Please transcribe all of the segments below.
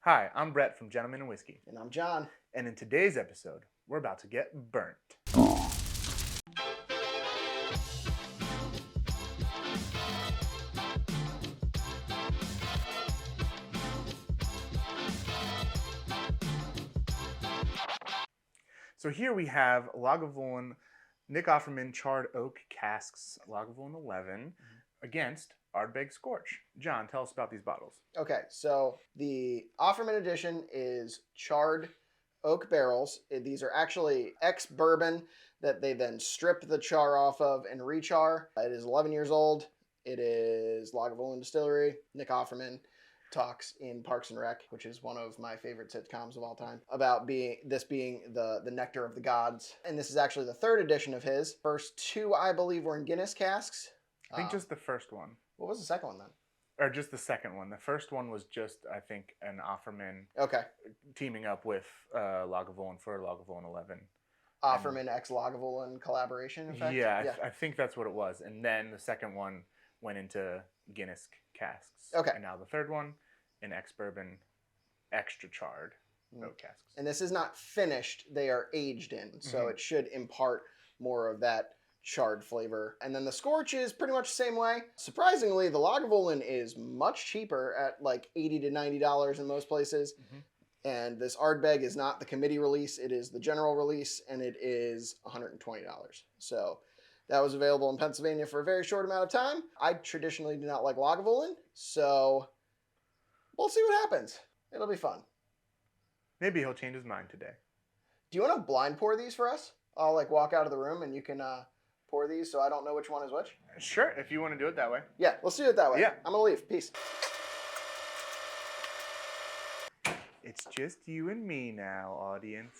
Hi, I'm Brett from Gentlemen and Whiskey, And I'm John. and in today's episode, we're about to get burnt. So here we have Lagavulin Offerman Charred Oak Casks Lagavulin 11 against Ardbeg Scorch. John, tell us about these bottles. Okay, so the Offerman edition is charred oak barrels. These are actually ex-bourbon that they then strip the char off of and rechar. It is 11 years old. It is Lagavulin Distillery. Nick Offerman talks in Parks and Rec, which is one of my favorite sitcoms of all time, about being the nectar of the gods. And this is actually the third edition of his. First two, I believe, were in Guinness casks. I think just the first one. What was the second one then? Or just the second one. The first one was just, I think, an Offerman teaming up with Lagavulin for Lagavulin 11. Offerman x Lagavulin collaboration, in fact? Yeah, I think that's what it was. And then the second one went into Guinness casks. Okay. And now the third one, an ex-bourbon extra charred oak casks. And this is not finished. They are aged in. So it should impart more of that charred flavor. And then the Scorch is pretty much the same way. Surprisingly, the Lagavulin is much cheaper at like $80 to $90 in most places. And this Ardbeg is not the committee release. It is the general release, and it is $120. So that was available in Pennsylvania for a very short amount of time. I traditionally do not like Lagavulin, so we'll see what happens. It'll be fun. Maybe he'll change his mind today. Do you want to blind pour these for us? I'll like walk out of the room and you can pour these so I don't know which one is which. Sure, if you want to do it that way. Yeah, let's do it that way. Yeah. I'm going to leave. Peace. It's just you and me now, audience.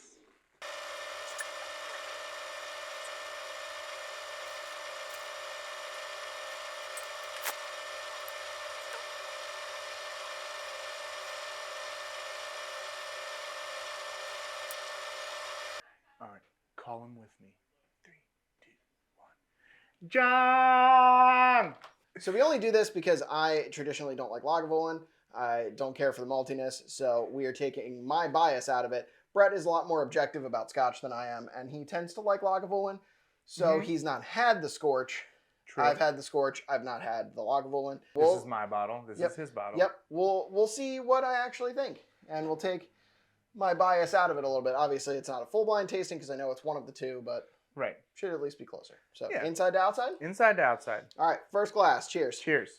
All right, call him with me. 3, 2, 1. John! So we only do this because I traditionally don't like Lagavulin. I don't care for the maltiness, so we are taking my bias out of it. Brett is a lot more objective about Scotch than I am, and he tends to like Lagavulin, so he's not had the Scorch. True. I've had the Scorch. I've not had the Lagavulin. This is my bottle. This is his bottle. Yep. We'll see what I actually think, and we'll take my bias out of it a little bit. Obviously, it's not a full blind tasting because I know it's one of the two, but right, should at least be closer. So yeah. Inside to outside? Inside to outside. All right, first glass. Cheers. Cheers.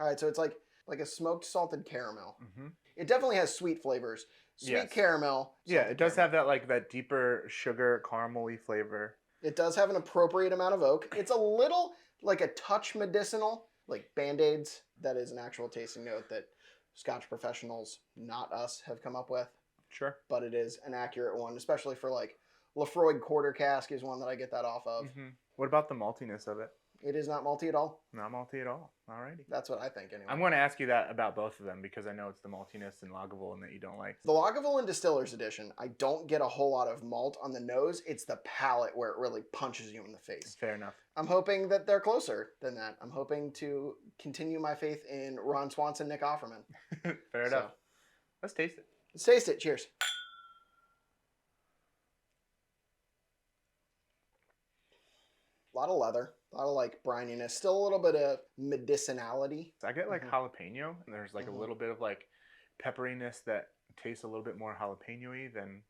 All right, so it's like a smoked salted caramel. It definitely has sweet flavors. Sweet caramel. Yeah, it does have that deeper sugar caramely flavor. It does have an appropriate amount of oak. It's a little like a touch medicinal, like Band-Aids. That is an actual tasting note that Scotch professionals, not us, have come up with. Sure. But it is an accurate one, especially for like Lafroig Quarter Cask is one that I get that off of. What about the maltiness of it? It is not malty at all. Not malty at all. Alrighty. That's what I think anyway. I'm going to ask you that about both of them because I know it's the maltiness in Lagavulin that you don't like. The Lagavulin Distillers Edition, I don't get a whole lot of malt on the nose. It's the palate where it really punches you in the face. Fair enough. I'm hoping that they're closer than that. I'm hoping to continue my faith in Ron Swanson, Nick Offerman. Fair enough. Let's taste it. Let's taste it. Cheers. A lot of leather. A lot of like brininess. Still a little bit of medicinality. I get like jalapeno. And there's like a little bit of like pepperiness that tastes a little bit more jalapeno-y than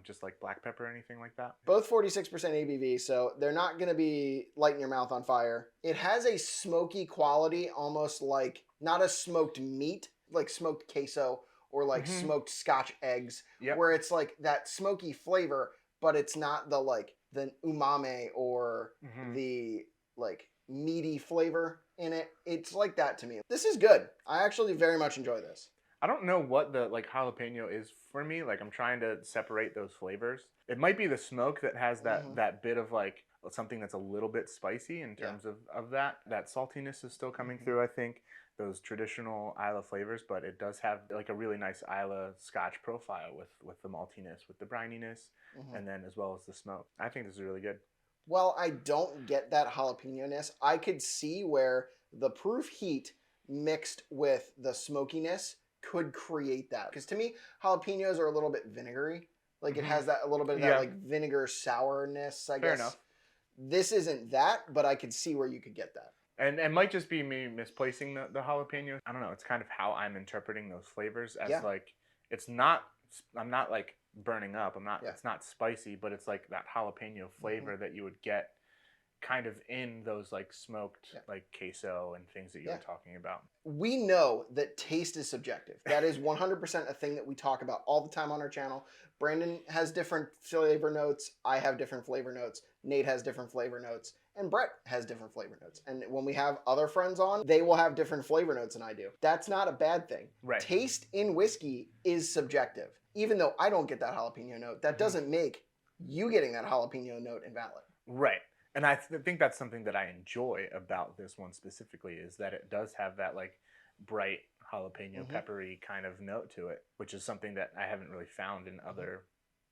just like black pepper or anything like that. Both 46% ABV, so they're not going to be lighting your mouth on fire. It has a smoky quality, almost like not a smoked meat, like smoked queso or like smoked Scotch eggs, where it's like that smoky flavor, but it's not the like the umami or the like meaty flavor in it. It's like that to me. This is good. I actually very much enjoy this. I don't know what the like jalapeno is for me. Like I'm trying to separate those flavors. It might be the smoke that has that bit of like something that's a little bit spicy in terms of that. That saltiness is still coming through, I think. Those traditional Islay flavors, but it does have like a really nice Islay Scotch profile with the maltiness, with the brininess, and then as well as the smoke. I think this is really good. Well, I don't get that jalapeno-ness. I could see where the proof heat mixed with the smokiness could create that. Because to me, jalapenos are a little bit vinegary. Like it has that a little bit of that like vinegar sourness, I Fair guess. enough. This isn't that, but I could see where you could get that. And it might just be me misplacing the jalapeno. I don't know. It's kind of how I'm interpreting those flavors as like, it's not, I'm not like burning up. I'm not, it's not spicy, but it's like that jalapeno flavor that you would get kind of in those like smoked like queso and things that you were talking about. We know that taste is subjective. That is 100% a thing that we talk about all the time on our channel. Brandon has different flavor notes. I have different flavor notes. Nate has different flavor notes. And Brett has different flavor notes. And when we have other friends on, they will have different flavor notes than I do. That's not a bad thing. Right. Taste in whiskey is subjective. Even though I don't get that jalapeno note, that doesn't make you getting that jalapeno note invalid. Right. And I think that's something that I enjoy about this one specifically is that it does have that like bright jalapeno peppery kind of note to it, which is something that I haven't really found in other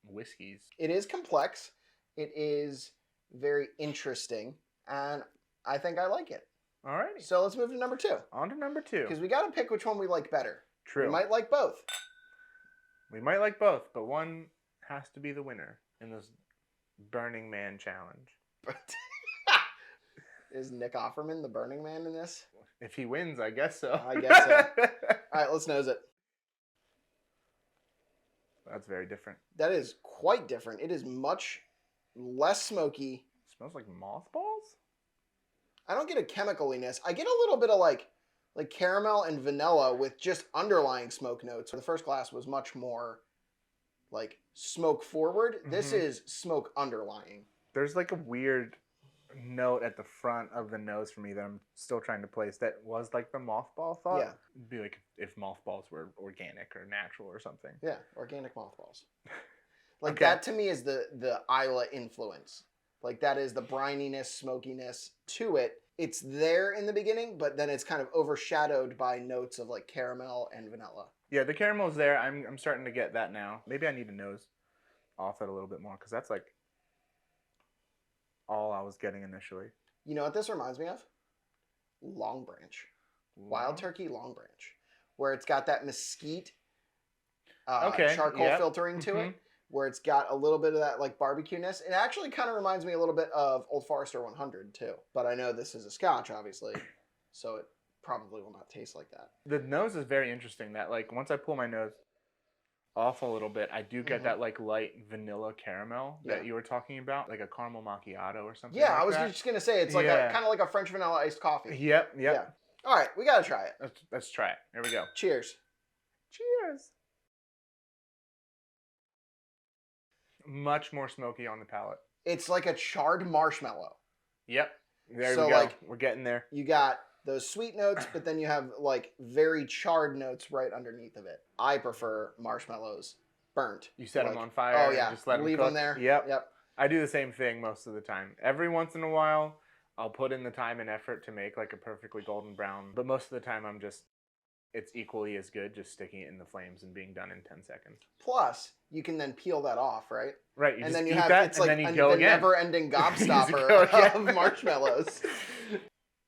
whiskeys. It is complex. It is very interesting, and I think I like it. Alrighty. So let's move to number 2. On to number 2. Because we got to pick which one we like better. True. We might like both. We might like both, but one has to be the winner in this Burning Man challenge. Is Nick Offerman the Burning Man in this? If he wins, I guess so. I guess so. All right, let's nose it. That's very different. That is quite different. It is much less smoky. It smells like mothballs? I don't get a chemicaliness. I get a little bit of like caramel and vanilla with just underlying smoke notes. The first glass was much more like smoke forward. This is smoke underlying. There's like a weird note at the front of the nose for me that I'm still trying to place that was like the mothball thought. Yeah. It'd be like if mothballs were organic or natural or something. Yeah, organic mothballs. Like that to me is the Islay influence. Like that is the brininess, smokiness to it. It's there in the beginning, but then it's kind of overshadowed by notes of like caramel and vanilla. Yeah, the caramel's there. I'm starting to get that now. Maybe I need to nose off it a little bit more because that's like all I was getting initially. You know what this reminds me of? Long Branch. Wild Turkey Long Branch. Where it's got that mesquite charcoal filtering to it. Where it's got a little bit of that like barbecue-ness. It actually kind of reminds me a little bit of Old Forester 100 too. But I know this is a Scotch, obviously. So it probably will not taste like that. The nose is very interesting. That like once I pull my nose off a little bit, I do get that like light vanilla caramel that you were talking about, like a caramel macchiato or something. Yeah, like I was that. just gonna say it's like a kind of like a French vanilla iced coffee. Yep. Yeah. All right, we gotta try it. Let's try it. Here we go. Cheers. Cheers. Much more smoky on the palate. It's like a charred marshmallow. Yep. There we go. Like, we're getting there. You got those sweet notes, but then you have like very charred notes right underneath of it. I prefer marshmallows burnt. You set like, them on fire. Oh yeah. And just let Leave them them there. Yep. I do the same thing most of the time. Every once in a while, I'll put in the time and effort to make like a perfectly golden brown. But most of the time, it's equally as good just sticking it in the flames and being done in 10 seconds. Plus, you can then peel that off, right? Right. And then you have it's like a never-ending gobstopper of marshmallows.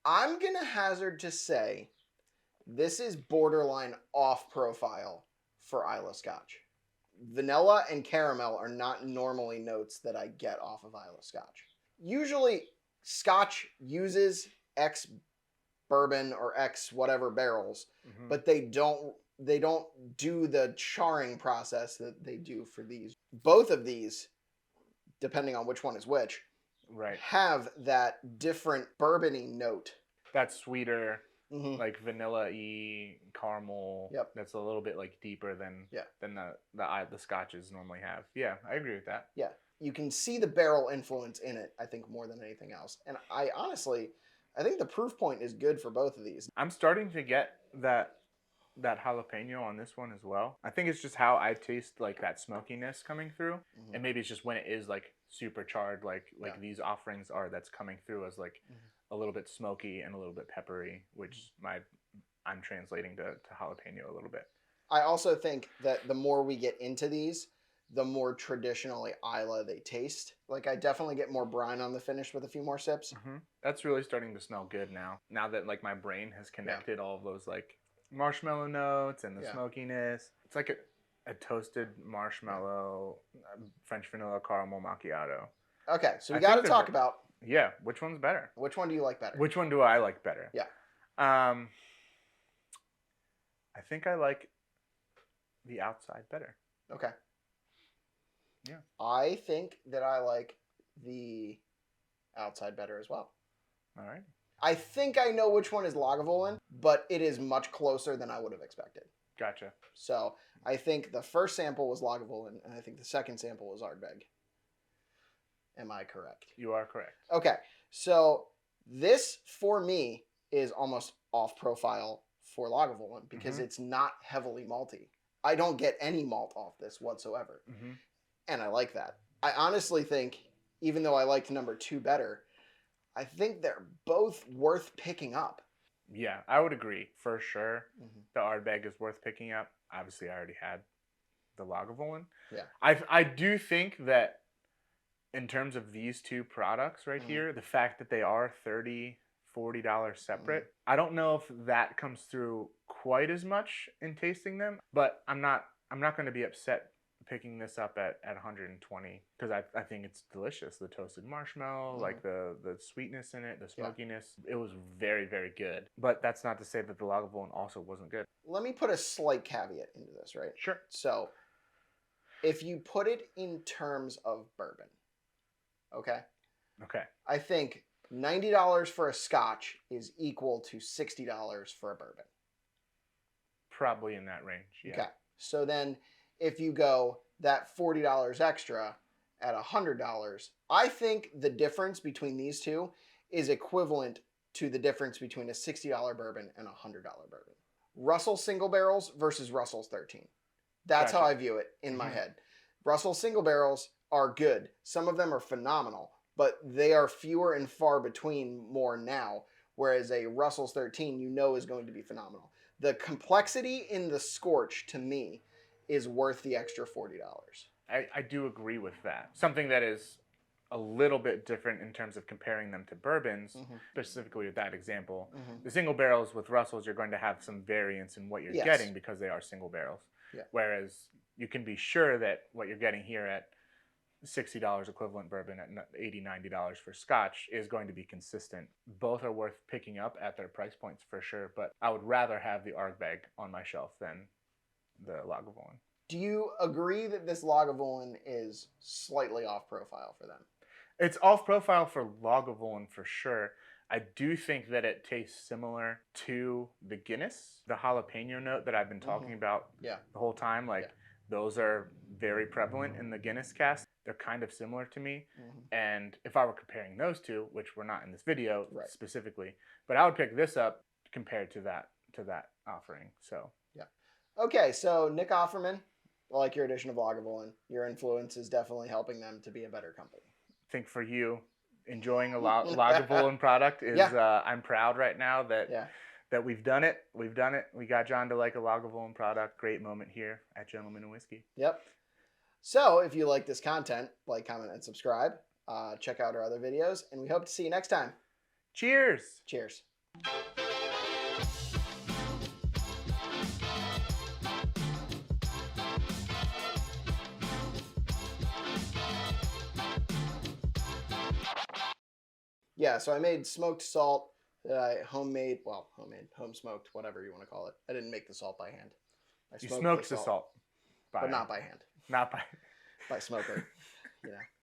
I'm gonna hazard to say this is borderline off-profile for Islay Scotch. Vanilla and caramel are not normally notes that I get off of Islay Scotch. Usually, Scotch uses ex-bourbon or ex-whatever barrels, but they don't do the charring process that they do for these. Both of these, depending on which one is which, have that different bourbon-y note. That sweeter, like vanilla-y caramel. Yep. That's a little bit like deeper than the Scotches normally have. Yeah, I agree with that. Yeah. You can see the barrel influence in it, I think, more than anything else. And I think the proof point is good for both of these. I'm starting to get that jalapeno on this one as well. I think it's just how I taste like that smokiness coming through. And maybe it's just when it is like super charred, like these offerings are, that's coming through as like a little bit smoky and a little bit peppery, which I'm translating to jalapeno a little bit. I also think that the more we get into these, the more traditionally Islay they taste. Like I definitely get more brine on the finish with a few more sips. That's really starting to smell good now. Now that like my brain has connected all of those like marshmallow notes and the smokiness. It's like a toasted marshmallow French vanilla caramel macchiato. Okay, so we got to talk about. Yeah, which one's better? Which one do you like better? Which one do I like better? Yeah. I think I like the outside better. Okay. Yeah. I think that I like the outside better as well. All right. I think I know which one is Lagavulin, but it is much closer than I would have expected. Gotcha. So I think the first sample was Lagavulin, and I think the second sample was Ardbeg. Am I correct? You are correct. Okay. So this, for me, is almost off-profile for Lagavulin because it's not heavily malty. I don't get any malt off this whatsoever. And I like that. I honestly think, even though I liked number 2 better, I think they're both worth picking up. Yeah, I would agree for sure. The Ardbeg is worth picking up. Obviously, I already had the Lagavulin. Yeah. I do think that in terms of these two products right here, the fact that they are $30, $40 separate, I don't know if that comes through quite as much in tasting them, but I'm not going to be upset picking this up at 120 because I think it's delicious. The toasted marshmallow, like the sweetness in it, the smokiness, it was very, very good. But that's not to say that the Lagavulin also wasn't good. Let me put a slight caveat into this, right? Sure. So if you put it in terms of bourbon, okay, I think $90 for a Scotch is equal to $60 for a bourbon. Probably in that range, yeah. Okay, so then if you go that $40 extra at $100, I think the difference between these two is equivalent to the difference between a $60 bourbon and a $100 bourbon. Russell single barrels versus Russell's 13. That's how I view it in my head. Russell single barrels are good. Some of them are phenomenal, but they are fewer and far between more now, whereas a Russell's 13 you know is going to be phenomenal. The complexity in the Scorch, to me, is worth the extra $40. I do agree with that. Something that is a little bit different in terms of comparing them to bourbons, specifically with that example. The single barrels with Russells, you're going to have some variance in what you're getting because they are single barrels. Whereas you can be sure that what you're getting here at $60 equivalent bourbon at $80, $90 for Scotch is going to be consistent. Both are worth picking up at their price points for sure, but I would rather have the Ardbeg on my shelf than the Lagavulin. Do you agree that this Lagavulin is slightly off profile for them? It's off profile for Lagavulin for sure. I do think that it tastes similar to the Guinness, the jalapeno note that I've been talking about the whole time. Like those are very prevalent in the Guinness cask. They're kind of similar to me. And if I were comparing those two, which we're not in this video specifically, but I would pick this up compared to that offering. So okay, so Nick Offerman, I like your edition of Lagavulin. Your influence is definitely helping them to be a better company. I think for you, enjoying a Lagavulin product is I'm proud right now that we've done it. We've done it. We got John to like a Lagavulin product. Great moment here at Gentleman and Whiskey. Yep. So if you like this content, like, comment, and subscribe. Check out our other videos, and we hope to see you next time. Cheers. Cheers. Yeah, so I made smoked salt that I home smoked, whatever you want to call it. I didn't make the salt by hand. You smoked the salt. But not by hand. Not by by smoker. You know.